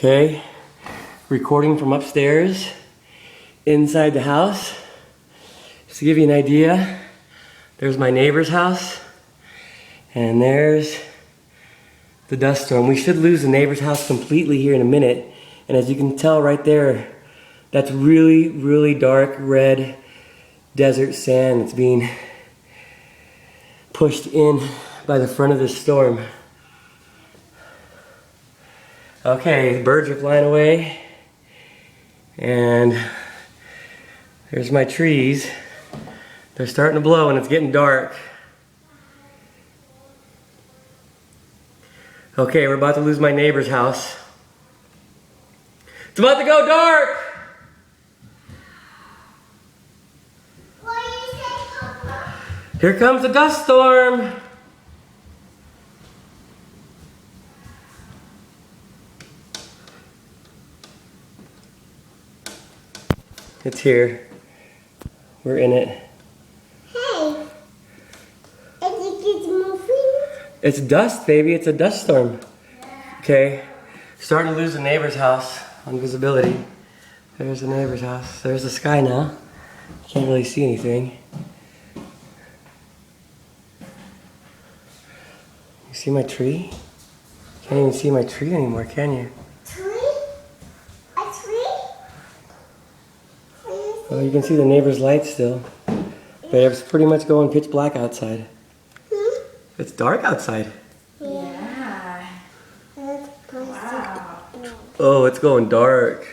Okay, recording from upstairs, inside the house. Just to give you an idea, there's my neighbor's house, and there's the dust storm. We should lose the neighbor's house completely here in a minute, and as you can tell right there, that's really, really dark red desert sand that's being pushed in by the front of this storm. Okay, birds are flying away, and there's my trees. They're starting to blow and it's getting dark. Okay, we're about to lose my neighbor's house. It's about to go dark! What do you say, Papa? Here comes the dust storm! It's here. We're in it. Hey, it's moving. It's dust, baby. It's a dust storm. Okay. Starting to lose the neighbor's house on visibility. There's the neighbor's house. There's the sky now. Can't really see anything. You see my tree? Can't even see my tree anymore, can you? Well, you can see the neighbor's light still, but it's pretty much going pitch black outside. It's dark outside. Yeah. Wow. Oh, it's going dark.